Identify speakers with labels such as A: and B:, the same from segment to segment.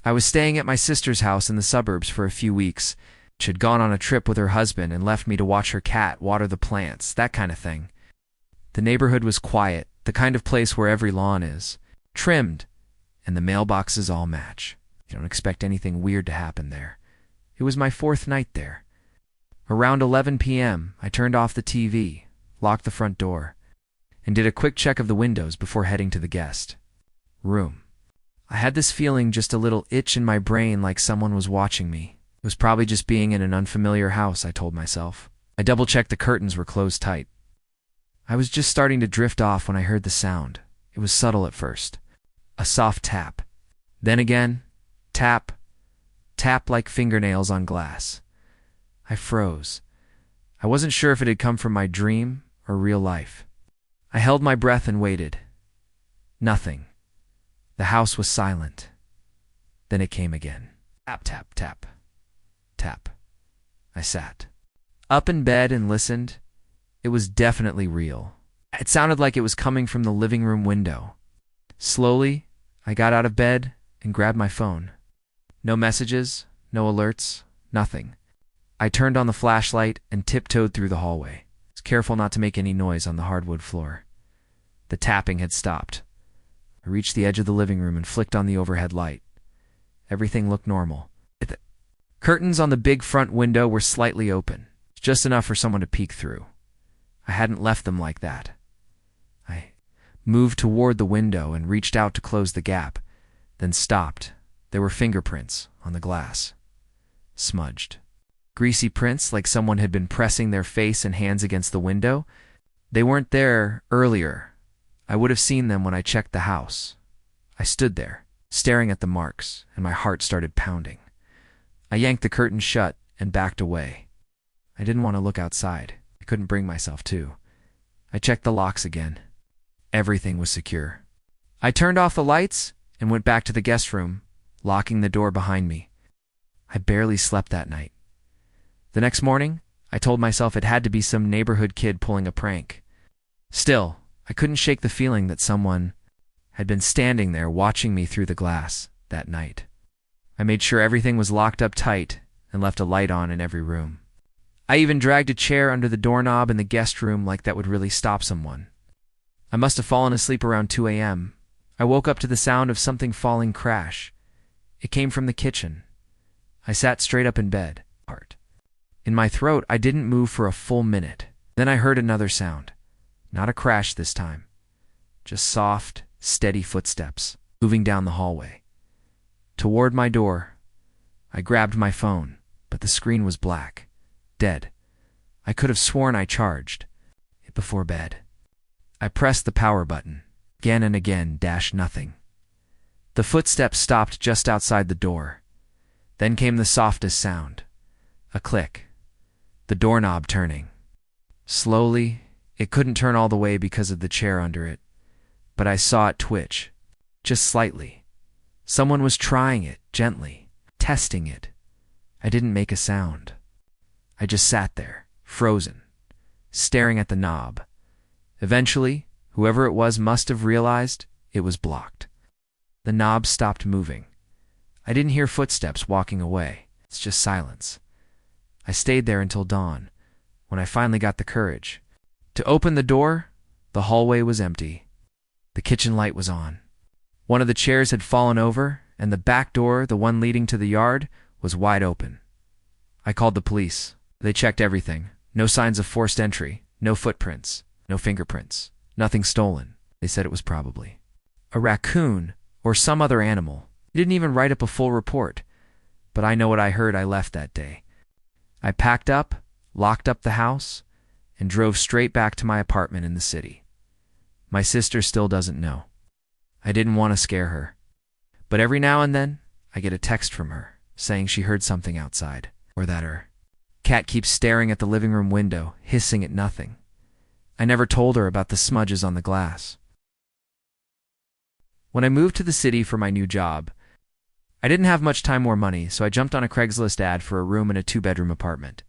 A: I was staying at my sister's house in the suburbs for a few weeks. She had gone on a trip with her husband and left me to watch her cat, water the plants, that kind of thing. The neighborhood was quiet, the kind of place where every lawn is trimmed, and the mailboxes all match. You don't expect anything weird to happen there. It was my 4th night there. Around 11 p.m., I turned off the TV, locked the front door, and did a quick check of the windows before heading to the guest room. I had this feeling, just a little itch in my brain, like someone was watching me. It was probably just being in an unfamiliar house, I told myself. I double-checked the curtains were closed tight. I was just starting to drift off when I heard the sound. It was subtle at first. A soft tap. Then again, tap. Tap like fingernails on glass. I froze. I wasn't sure if it had come from my dream or real life. I held my breath and waited. Nothing. The house was silent. Then it came again. Tap, tap, tap. Tap. I sat up in bed and listened. It was definitely real. It sounded like it was coming from the living room window. Slowly, I got out of bed and grabbed my phone. No messages, no alerts, nothing. I turned on the flashlight and tiptoed through the hallway. I was careful not to make any noise on the hardwood floor. The tapping had stopped. I reached the edge of the living room and flicked on the overhead light. Everything looked normal. The curtains on the big front window were slightly open, just enough for someone to peek through. I hadn't left them like that. I moved toward the window and reached out to close the gap, then stopped. There were fingerprints on the glass. Smudged. Greasy prints, like someone had been pressing their face and hands against the window. They weren't there earlier. I would have seen them when I checked the house. I stood there, staring at the marks, and my heart started pounding. I yanked the curtain shut and backed away. I didn't want to look outside. I couldn't bring myself to. I checked the locks again. Everything was secure. I turned off the lights and went back to the guest room, locking the door behind me. I barely slept that night. The next morning, I told myself it had to be some neighborhood kid pulling a prank. Still, I couldn't shake the feeling that someone had been standing there watching me through the glass that night. I made sure everything was locked up tight and left a light on in every room. I even dragged a chair under the doorknob in the guest room, like that would really stop someone. I must have fallen asleep around 2 a.m. I woke up to the sound of something falling crash. It came from the kitchen. I sat straight up in bed. In my throat, I didn't move for a full minute. Then I heard another sound. Not a crash this time. Just soft, steady footsteps moving down the hallway. Toward my door. I grabbed my phone, but the screen was black. Dead. I could have sworn I charged it before bed. I pressed the power button. Again and again, nothing. The footsteps stopped just outside the door. Then came the softest sound. A click. The doorknob turning. Slowly. It couldn't turn all the way because of the chair under it, but I saw it twitch, just slightly. Someone was trying it, gently, testing it. I didn't make a sound. I just sat there, frozen, staring at the knob. Eventually, whoever it was must have realized it was blocked. The knob stopped moving. I didn't hear footsteps walking away. It's just silence. I stayed there until dawn, when I finally got the courage. To open the door, the hallway was empty. The kitchen light was on. One of the chairs had fallen over, and the back door, the one leading to the yard, was wide open. I called the police. They checked everything. No signs of forced entry, no footprints, no fingerprints, nothing stolen. They said it was probably a raccoon or some other animal. They didn't even write up a full report. But I know what I heard. I left that day. I packed up, locked up the house, and drove straight back to my apartment in the city. My sister still doesn't know. I didn't want to scare her. But every now and then, I get a text from her saying she heard something outside, or that her cat keeps staring at the living room window, hissing at nothing. I never told her about the smudges on the glass. When I moved to the city for my new job, I didn't have much time or money, so I jumped on a Craigslist ad for a room in a 2-bedroom apartment.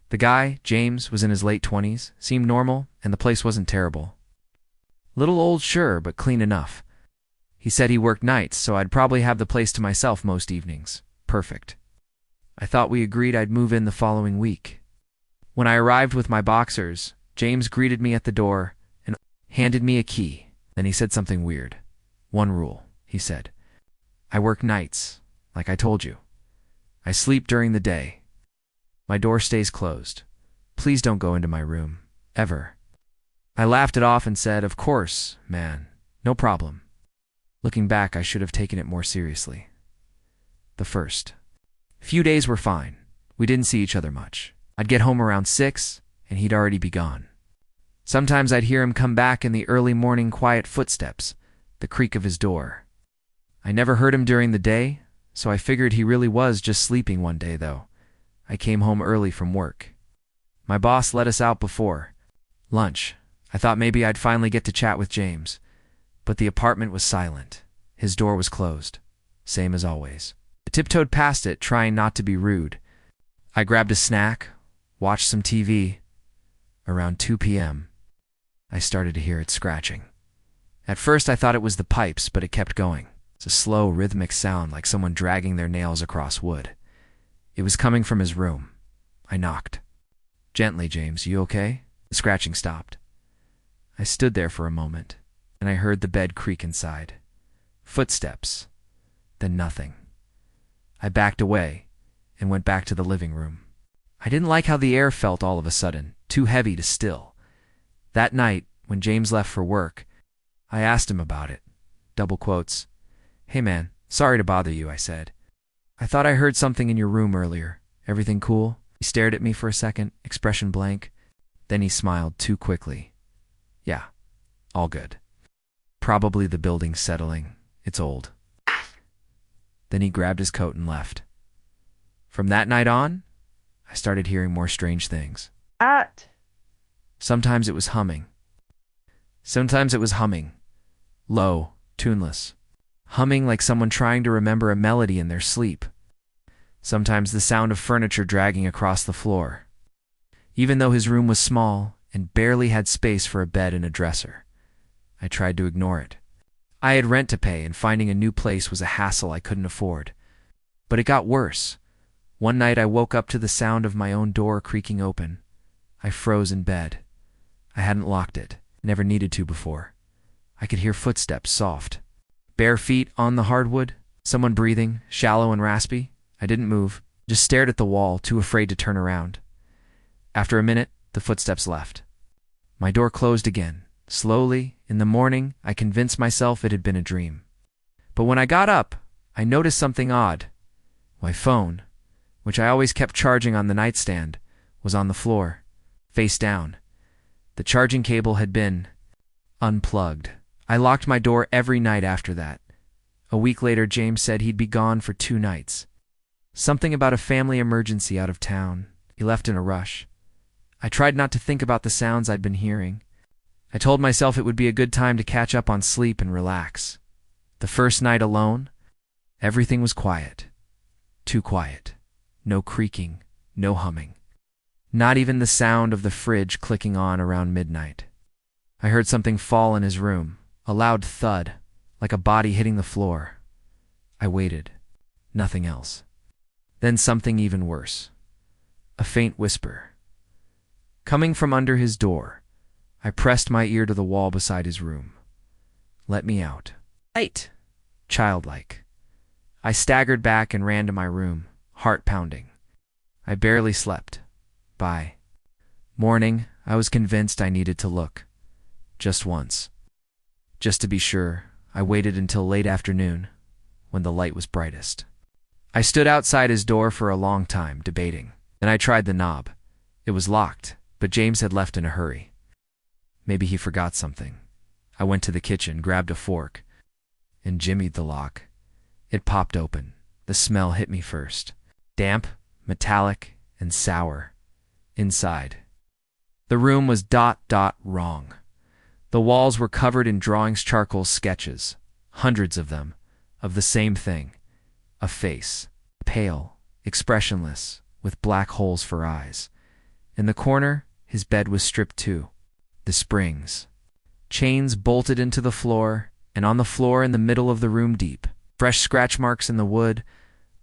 A: The guy, James, was in his late 20s, seemed normal, and the place wasn't terrible. Little old, sure, but clean enough. He said he worked nights, so I'd probably have the place to myself most evenings. Perfect. I thought we agreed I'd move in the following week. When I arrived with my boxers, James greeted me at the door and handed me a key. Then he said something weird. "One rule," he said. "I work nights, like I told you. I sleep during the day. My door stays closed. Please don't go into my room, ever." I laughed it off and said, "Of course, man, no problem." Looking back, I should have taken it more seriously. The first few days were fine. We didn't see each other much. I'd get home around 6, and he'd already be gone. Sometimes I'd hear him come back in the early morning quiet footsteps, the creak of his door. I never heard him during the day, so I figured he really was just sleeping one day, though. I came home early from work. My boss let us out before lunch. I thought maybe I'd finally get to chat with James, but the apartment was silent. His door was closed, same as always. I tiptoed past it, trying not to be rude. I grabbed a snack, watched some TV. Around 2 p.m., I started to hear it scratching. At first I thought it was the pipes, but it kept going. It's a slow, rhythmic sound like someone dragging their nails across wood. It was coming from his room. I knocked. "Gently, James, you okay?" The scratching stopped. I stood there for a moment, and I heard the bed creak inside. Footsteps, then nothing. I backed away and went back to the living room. I didn't like how the air felt all of a sudden, too heavy to still. That night, when James left for work, I asked him about it. Double quotes. "Hey man, sorry to bother you," I said. "I thought I heard something in your room earlier. Everything cool?" He stared at me for a second, expression blank. Then he smiled too quickly. "Yeah, all good. Probably the building settling. It's old." Then he grabbed his coat and left. From that night on, I started hearing more strange things. Sometimes it was humming. Low, tuneless. Humming like someone trying to remember a melody in their sleep. Sometimes the sound of furniture dragging across the floor. Even though his room was small and barely had space for a bed and a dresser, I tried to ignore it. I had rent to pay, and finding a new place was a hassle I couldn't afford. But it got worse. One night I woke up to the sound of my own door creaking open. I froze in bed. I hadn't locked it, never needed to before. I could hear footsteps, soft. Bare feet on the hardwood, someone breathing, shallow and raspy. I didn't move, just stared at the wall, too afraid to turn around. After a minute, the footsteps left. My door closed again. Slowly, in the morning, I convinced myself it had been a dream. But when I got up, I noticed something odd. My phone, which I always kept charging on the nightstand, was on the floor, face down. The charging cable had been unplugged. I locked my door every night after that. A week later, James said he'd be gone for 2 nights. Something about a family emergency out of town. He left in a rush. I tried not to think about the sounds I'd been hearing. I told myself it would be a good time to catch up on sleep and relax. The first night alone, everything was quiet. Too quiet. No creaking, no humming. Not even the sound of the fridge clicking on around midnight. I heard something fall in his room, a loud thud, like a body hitting the floor. I waited. Nothing else. Then something even worse. A faint whisper. Coming from under his door, I pressed my ear to the wall beside his room. "Let me out." "Light!" Childlike. I staggered back and ran to my room, heart pounding. I barely slept. By morning, I was convinced I needed to look. Just once. Just to be sure, I waited until late afternoon, when the light was brightest. I stood outside his door for a long time, debating. Then I tried the knob. It was locked, but James had left in a hurry. Maybe he forgot something. I went to the kitchen, grabbed a fork, and jimmied the lock. It popped open. The smell hit me first. Damp, metallic, and sour. Inside. The room was wrong. The walls were covered in drawings, charcoal sketches, hundreds of them, of the same thing. A face, pale, expressionless, with black holes for eyes. In the corner, his bed was stripped too. The springs. Chains bolted into the floor, and on the floor in the middle of the room deep. Fresh scratch marks in the wood,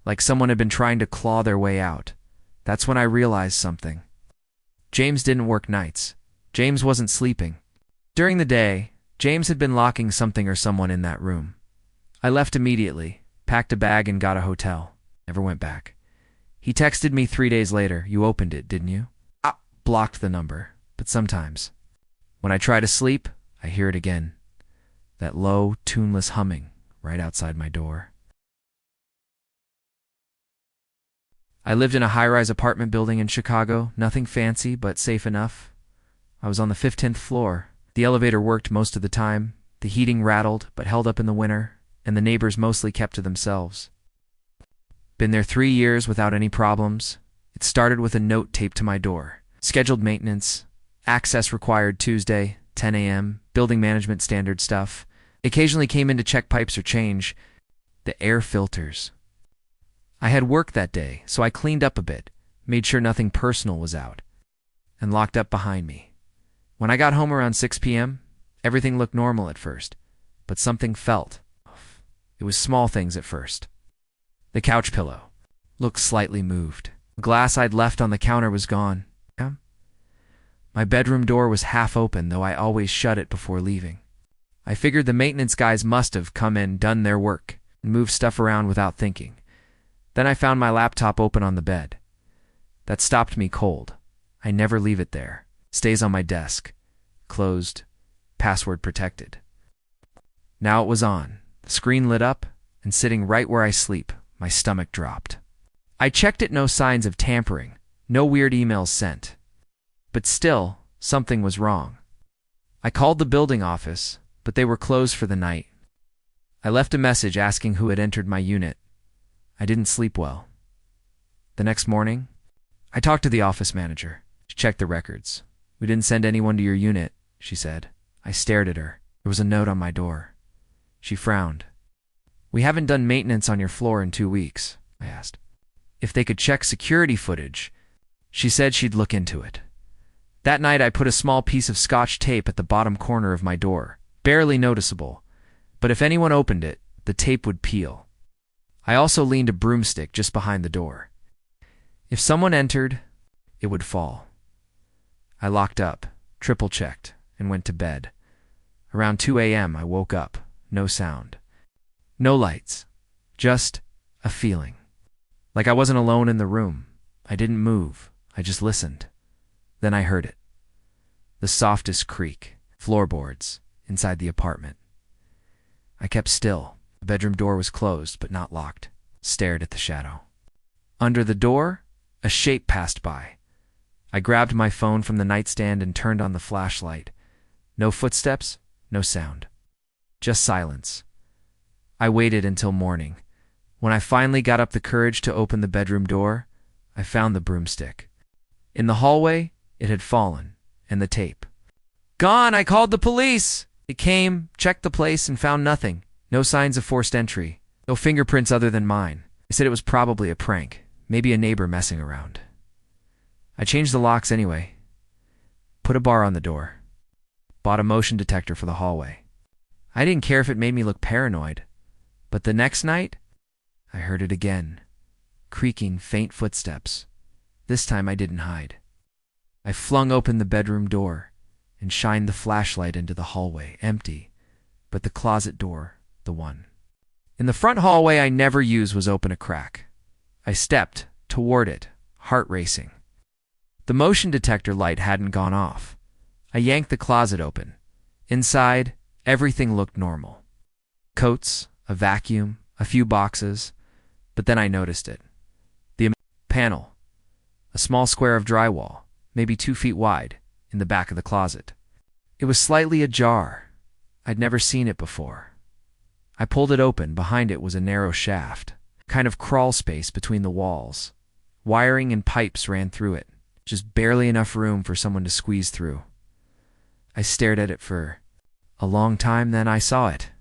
A: like someone had been trying to claw their way out. That's when I realized something. James didn't work nights. James wasn't sleeping. During the day, James had been locking something or someone in that room. I left immediately, packed a bag and got a hotel. Never went back. He texted me 3 days later. You opened it, didn't you? I blocked the number, but sometimes, when I try to sleep, I hear it again. That low, tuneless humming right outside my door. I lived in a high-rise apartment building in Chicago, nothing fancy but safe enough. I was on the 15th floor. The elevator worked most of the time, the heating rattled but held up in the winter, and the neighbors mostly kept to themselves. Been there 3 years without any problems. It started with a note taped to my door. Scheduled maintenance, access required Tuesday, 10 a.m., building management standard stuff. Occasionally came in to check pipes or change the air filters. I had work that day, so I cleaned up a bit, made sure nothing personal was out, and locked up behind me. When I got home around 6 p.m., everything looked normal at first, but something felt off. It was small things at first. The couch pillow looked slightly moved. The glass I'd left on the counter was gone. My bedroom door was half open, though I always shut it before leaving. I figured the maintenance guys must have come in, done their work, and moved stuff around without thinking. Then I found my laptop open on the bed. That stopped me cold. I never leave it there. It stays on my desk. Closed. Password protected. Now it was on. The screen lit up, and sitting right where I sleep, my stomach dropped. I checked it, no signs of tampering, no weird emails sent. But still, something was wrong. I called the building office, but they were closed for the night. I left a message asking who had entered my unit. I didn't sleep well. The next morning, I talked to the office manager. She checked the records. We didn't send anyone to your unit, she said. I stared at her. There was a note on my door. She frowned. We haven't done maintenance on your floor in 2 weeks, I asked. If they could check security footage, she said she'd look into it. That night I put a small piece of Scotch tape at the bottom corner of my door. Barely noticeable, but if anyone opened it, the tape would peel. I also leaned a broomstick just behind the door. If someone entered, it would fall. I locked up, triple-checked, and went to bed. Around 2 a.m. I woke up. No sound. No lights. Just a feeling. Like I wasn't alone in the room. I didn't move. I just listened. Then I heard it. The softest creak. Floorboards inside the apartment. I kept still. The bedroom door was closed, but not locked. Stared at the shadow. Under the door, a shape passed by. I grabbed my phone from the nightstand and turned on the flashlight. No footsteps, no sound. Just silence. I waited until morning. When I finally got up the courage to open the bedroom door, I found the broomstick. In the hallway, it had fallen, and the tape. Gone! I called the police! They came, checked the place, and found nothing. No signs of forced entry. No fingerprints other than mine. They said it was probably a prank. Maybe a neighbor messing around. I changed the locks anyway. Put a bar on the door. Bought a motion detector for the hallway. I didn't care if it made me look paranoid. But the next night, I heard it again. Creaking, faint footsteps. This time I didn't hide. I flung open the bedroom door and shined the flashlight into the hallway, empty, but the closet door, the one. In the front hallway I never used, was open a crack. I stepped toward it, heart racing. The motion detector light hadn't gone off. I yanked the closet open. Inside, everything looked normal. Coats, a vacuum, a few boxes, but then I noticed it. The panel, a small square of drywall, maybe 2 feet wide, in the back of the closet. It was slightly ajar. I'd never seen it before. I pulled it open. Behind it was a narrow shaft, kind of crawl space between the walls. Wiring and pipes ran through it, just barely enough room for someone to squeeze through. I stared at it for a long time, then I saw it.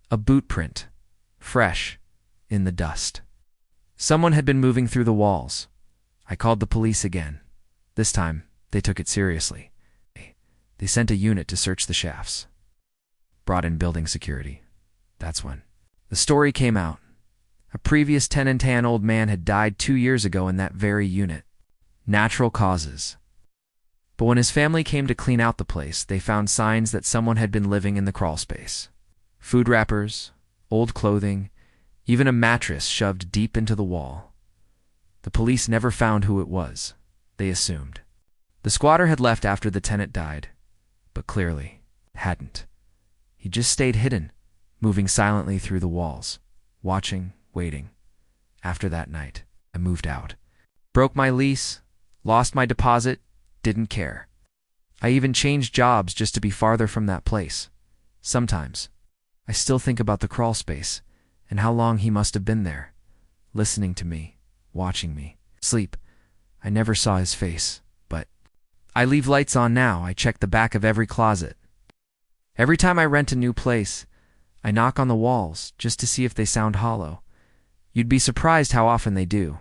A: A boot print, fresh, in the dust. Someone had been moving through the walls. I called the police again. This time, they took it seriously. They sent a unit to search the shafts. brought in building security. That's when the story came out. A previous tenant, an old man, had died 2 years ago in that very unit. Natural causes. But when his family came to clean out the place, they found signs that someone had been living in the crawl space. Food wrappers, old clothing, even a mattress shoved deep into the wall. The police never found who it was. They assumed the squatter had left after the tenant died, but clearly hadn't. He just stayed hidden, moving silently through the walls, watching, waiting. After that night, I moved out. Broke my lease, lost my deposit, didn't care. I even changed jobs just to be farther from that place. Sometimes, I still think about the crawl space and how long he must have been there, listening to me, watching me sleep. I never saw his face, but I leave lights on now. I check the back of every closet. Every time I rent a new place, I knock on the walls just to see if they sound hollow. You'd be surprised how often they do.